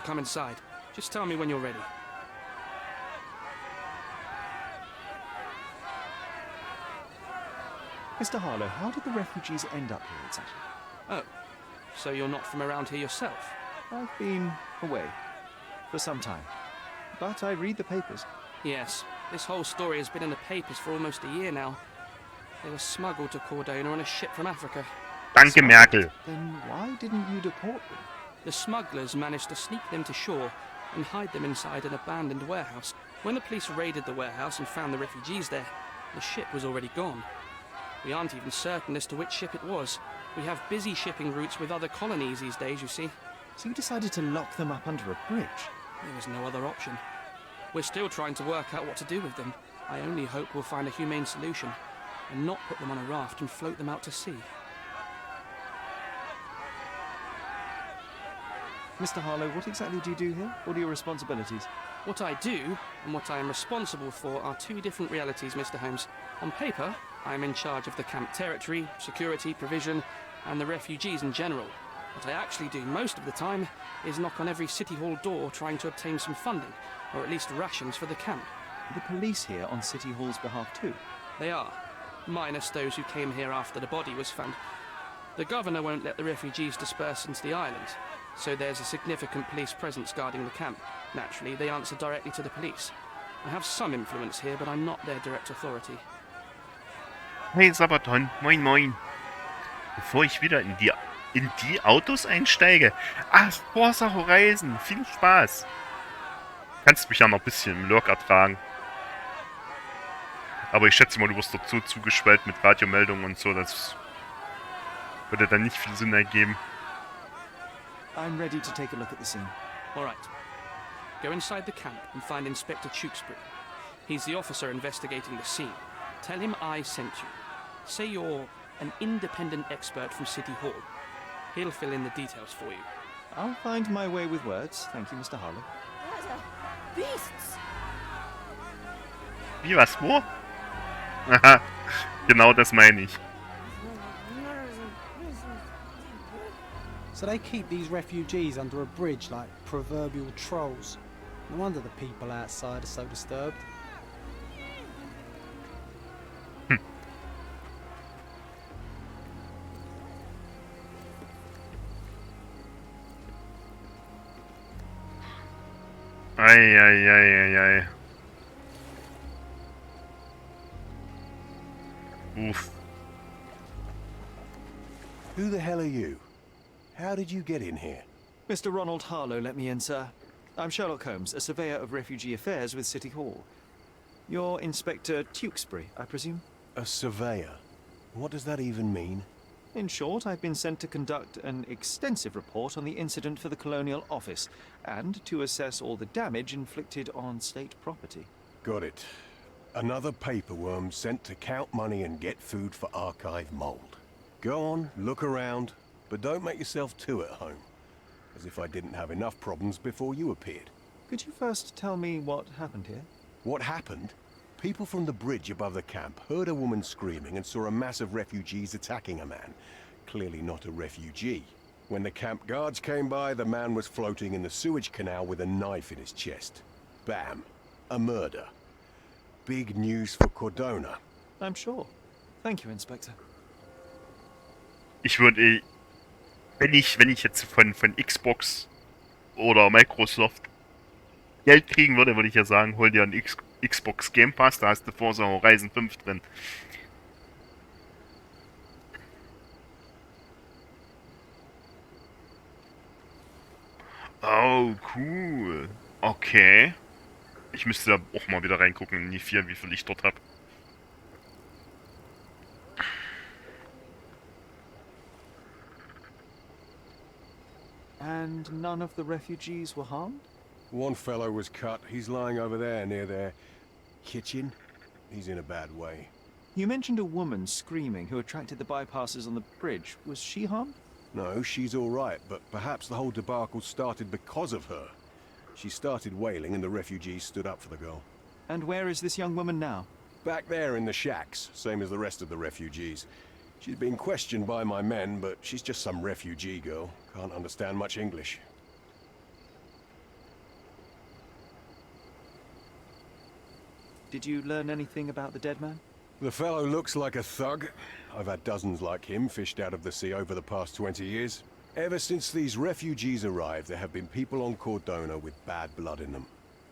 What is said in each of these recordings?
Come inside. Just tell me when you're ready. Mr. Harlow, how did the refugees end up here exactly? Oh, so you're not from around here yourself? I've been away for some time, but I read the papers. Yes, this whole story has been in the papers for almost a year now. They were smuggled to Cordona on a ship from Africa. Danke, Merkel. Then why didn't you deport them? The smugglers managed to sneak them to shore and hide them inside an abandoned warehouse. When the police raided the warehouse and found the refugees there, the ship was already gone. We aren't even certain as to which ship it was. We have busy shipping routes with other colonies these days, you see. So you decided to lock them up under a bridge? There was no other option. We're still trying to work out what to do with them. I only hope we'll find a humane solution and not put them on a raft and float them out to sea. Mr. Harlow, what exactly do you do here? What are your responsibilities? What I do and what I am responsible for are two different realities, Mr. Holmes. On paper, I am in charge of the camp territory, security, provision, and the refugees in general. What I actually do most of the time is knock on every city hall door trying to obtain some funding, or at least rations for the camp. Are the police here on City Hall's behalf too? They are, minus those who came here after the body was found. The governor won't let the refugees disperse into the island, so there's a significant police presence guarding the camp. Naturally, they answer directly to the police. I have some influence here, but I'm not their direct authority. Hey Sabaton, moin moin. Bevor ich wieder in die Autos einsteige. Ach, Forza Horizon, viel Spaß. Kannst mich ja noch ein bisschen im Lurk ertragen. Aber ich schätze mal, du wirst dort so zugeschwellt mit Radiomeldungen und so, das würde dann nicht viel Sinn ergeben. I'm ready to take a look at the scene. All right. Go inside the camp and find Inspector Tewksbury. He's the officer investigating the scene. Tell him I sent you. Say you're an independent expert from City Hall. He'll fill in the details for you. I'll find my way with words. Thank you, Mr. Harlow. Beasts! Wie, was, wo? Haha, genau das meine ich. So they keep these refugees under a bridge like proverbial trolls. No wonder the people outside are so disturbed. Ei. Oof. Who the hell are you? How did you get in here? Mr. Ronald Harlow let me in, sir. I'm Sherlock Holmes, a surveyor of refugee affairs with City Hall. You're Inspector Tewksbury, I presume? A surveyor? What does that even mean? In short, I've been sent to conduct an extensive report on the incident for the Colonial Office and to assess all the damage inflicted on state property. Got it. Another paperworm sent to count money and get food for archive mold. Go on, look around, but don't make yourself too at home. As if I didn't have enough problems before you appeared. Could you first tell me what happened here? What happened? People from the bridge above the camp heard a woman screaming and saw a mass of refugees attacking a man. Clearly not a refugee. When the camp guards came by, the man was floating in the sewage canal with a knife in his chest. Bam. A murder. Big news for Cordona. I'm sure. Thank you, Inspector. Ich würde, wenn ich jetzt von Xbox oder Microsoft Geld kriegen würde, würde ich ja sagen, hol dir einen Xbox Game Pass, da hast du Forza Horizon 5 drin. Oh, cool. Okay. Ich müsste da auch mal wieder reingucken in die 4, wie viel ich dort habe. And none of the refugees were harmed? One fellow was cut. He's lying over there near their kitchen. He's in a bad way. You mentioned a woman screaming who attracted the bypassers on the bridge. Was she harmed? No, she's all right, but perhaps the whole debacle started because of her. She started wailing and the refugees stood up for the girl. And where is this young woman now? Back there in the shacks, same as the rest of the refugees. She's been questioned by my men, but she's just some refugee girl. Can't understand much English. Did you learn anything about the dead man? The fellow looks like a thug. I've had dozens like him fished out of the sea over the past 20 years. Ever since these refugees arrived, there have been people on Cordona with bad blood in them.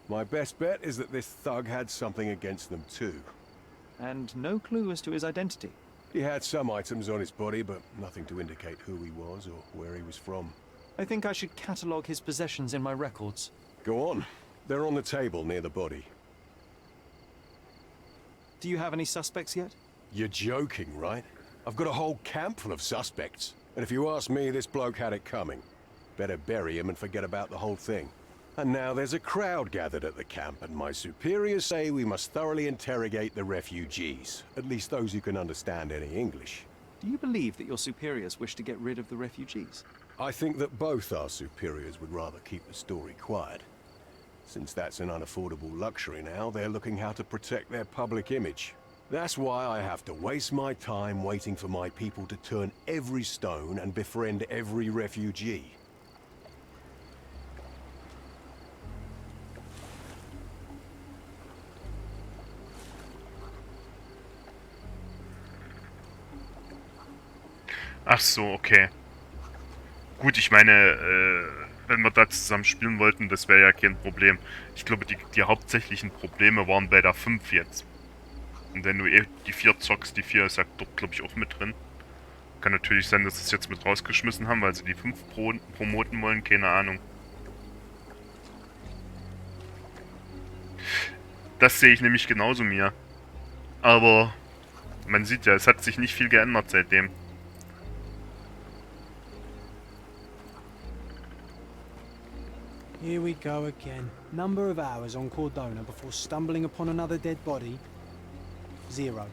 My best bet is that this thug had something against them too. And no clue as to his identity. He had some items on his body, but nothing to indicate who he was or where he was from. I think I should catalogue his possessions in my records. Go on. They're on the table near the body. Do you have any suspects yet? You're joking, right? I've got a whole camp full of suspects. And if you ask me, this bloke had it coming. Better bury him and forget about the whole thing. And now there's a crowd gathered at the camp, and my superiors say we must thoroughly interrogate the refugees. At least those who can understand any English. Do you believe that your superiors wish to get rid of the refugees? I think that both our superiors would rather keep the story quiet. Since that's an unaffordable luxury now, they're looking how to protect their public image. That's why I have to waste my time waiting for my people to turn every stone and befriend every refugee. Ach so, okay. Gut, ich meine, wenn wir da zusammen spielen wollten, das wäre ja kein Problem. Ich glaube, die hauptsächlichen Probleme waren bei der 5 jetzt. Und wenn du die 4 zockst, die 4 ist ja dort, glaube ich, auch mit drin. Kann natürlich sein, dass sie es jetzt mit rausgeschmissen haben, weil sie die 5 promoten wollen, keine Ahnung. Das sehe ich nämlich genauso mir. Aber man sieht ja, es hat sich nicht viel geändert seitdem. Here we go again. Number of hours on Cordona before stumbling upon another dead body? 0.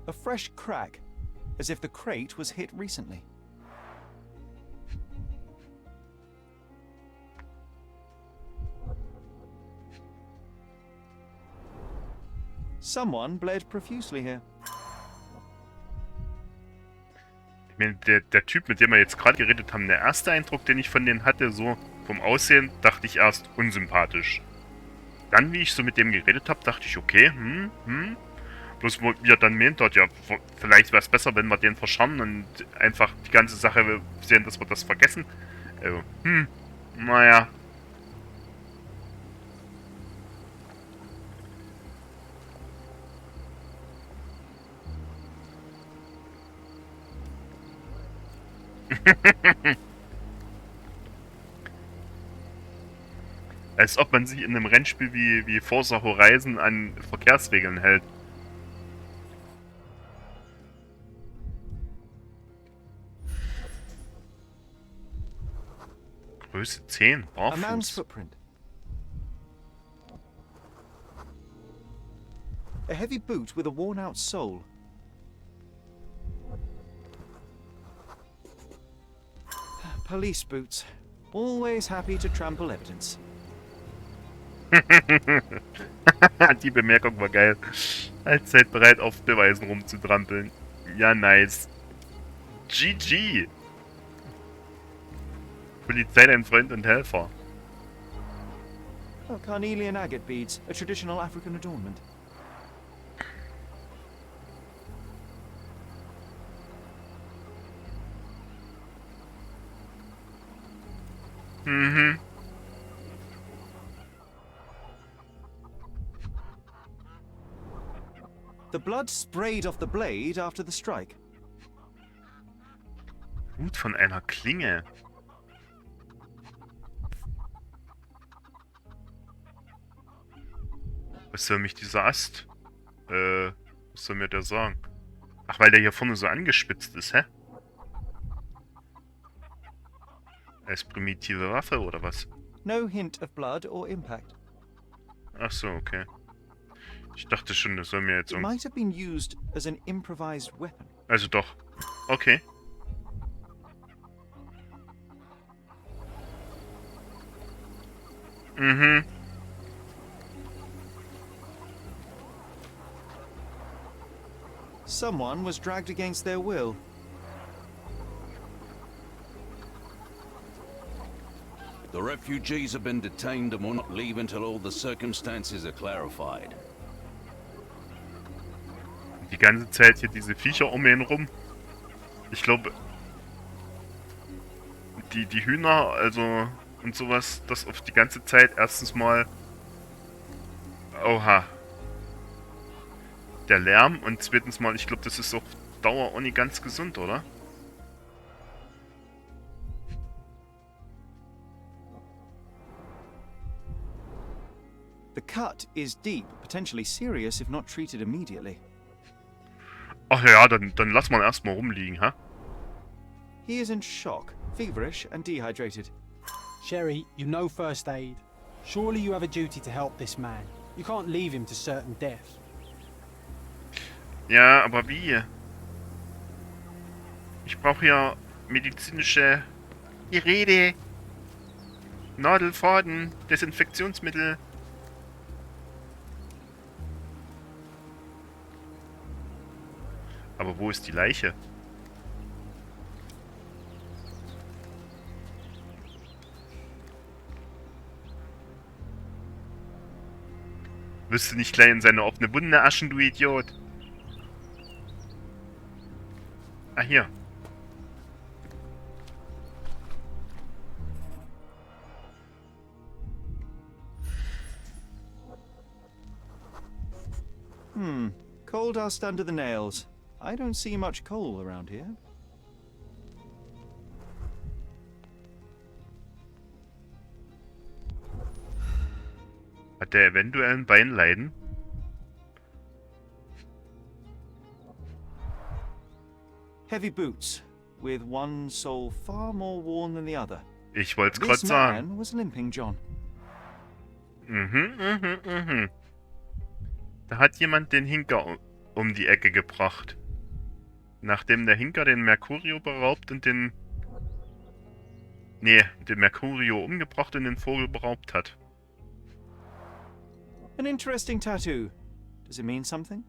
A fresh crack, as if the crate was hit recently. Someone bled profusely here. Ich meine, der Typ, mit dem wir jetzt gerade geredet haben, der erste Eindruck, den ich von denen hatte, so vom Aussehen, dachte ich erst unsympathisch. Dann, wie ich so mit dem geredet habe, dachte ich, okay, Bloß wo wir dann meint hat, ja, vielleicht wäre es besser, wenn wir den verscharren und einfach die ganze Sache sehen, dass wir das vergessen. Also, naja. Als ob man sich in einem Rennspiel wie Forza Horizon an Verkehrsregeln hält. Größe 10, A man's barfuß. footprint. A heavy boot with a worn-out sole. Police boots. Always happy to trample evidence. Die Bemerkung war geil. Allzeit bereit, auf Beweisen rumzutrampeln. Ja, nice. GG. Polizei, dein Freund und Helfer. Oh, carnelian agate beads, a traditional African adornment. Mhm. The blood sprayed off the blade after the strike. Blut von einer Klinge. Was soll mich dieser Ast? Was soll mir der sagen? Ach, weil der hier vorne so angespitzt ist, hä? Als primitive Waffe, oder was? No hint of blood or impact. Ach so, okay. Ich dachte schon, das soll mir jetzt It might have been used as an improvised weapon. Also doch. Okay. Mhm. Someone was dragged against their will. The refugees have been detained and will not leave until all the circumstances are clarified. Die ganze Zeit hier diese Viecher um ihn rum. Ich glaube, die Hühner, also und sowas, das auf die ganze Zeit erstens mal... Oha. Der Lärm und zweitens mal, ich glaube, das ist auf Dauer auch nicht ganz gesund, oder? The cut is deep, potentially serious if not treated immediately. Ach ja, dann lass mal erstmal rumliegen, ha? He is in shock, feverish and dehydrated. Sherry, you know first aid. Surely you have a duty to help this man. You can't leave him to certain death. Ja, aber wie? Ich brauche ja medizinische Geräte, Nadelfaden, Desinfektionsmittel. Aber wo ist die Leiche? Wirst du nicht gleich in seine offene Wunde aschen, du Idiot? Ah, hier. Coal dust under the nails. I don't see much coal around here. Hat der eventuell ein Beinleiden? Heavy boots, with one sole far more worn than the other. Ich wollte es gerade This sagen. man was limping, John. Da hat jemand den Hinker um die Ecke gebracht. Nachdem der Hinker den Mercurio beraubt und den... Nee, den Mercurio umgebracht und den Vogel beraubt hat. An interesting tattoo. Does it mean something?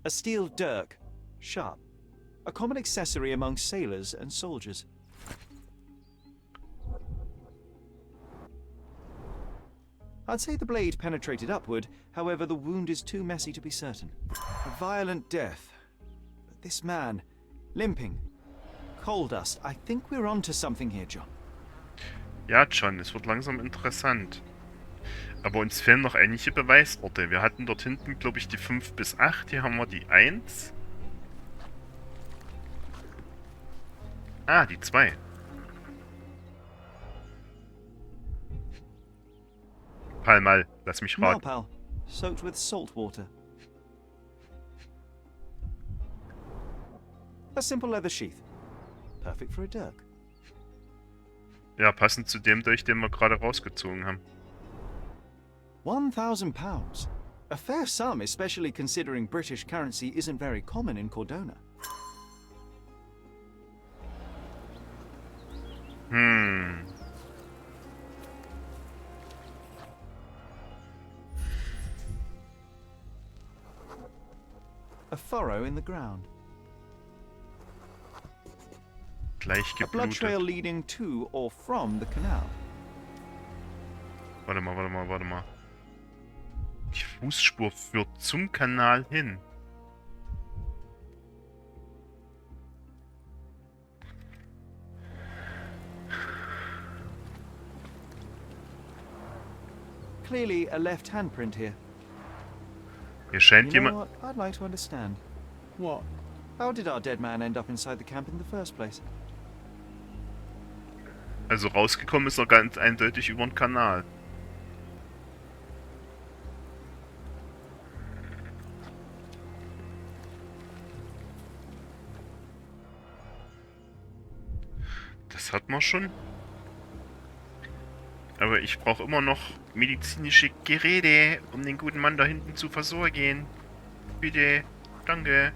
A steel dirk, sharp. A common accessory among sailors and soldiers. I'd say the blade penetrated upward, however the wound is too messy to be certain. A violent death. But this man, limping, coal dust. I think we're onto something here, John. Ja, John, es wird langsam interessant. Aber uns fehlen noch einige Beweisorte. Wir hatten dort hinten, glaube ich, die 5 bis 8. Hier haben wir die 1. Ah, die 2. Mal, lass mich raten. Malpal, soaked with salt water. A simple leather sheath. Perfect for a dirk. Ja, passend zu dem Dolch, den wir gerade rausgezogen haben. £1,000. A fair sum, especially considering British currency isn't very common in Cordona. A furrow in the ground. Gleich A blood trail geblutet. leading to or from the canal. Warte mal. Die Fußspur führt zum Kanal hin. Clearly a left handprint here. Hier scheint You know jemand... what? I'd like to understand. What? How did our dead man end up inside the camp in the first place? Also rausgekommen ist er ganz eindeutig über den Kanal. Das hat man schon. Aber ich brauche immer noch medizinische Geräte, um den guten Mann da hinten zu versorgen. Bitte. Danke.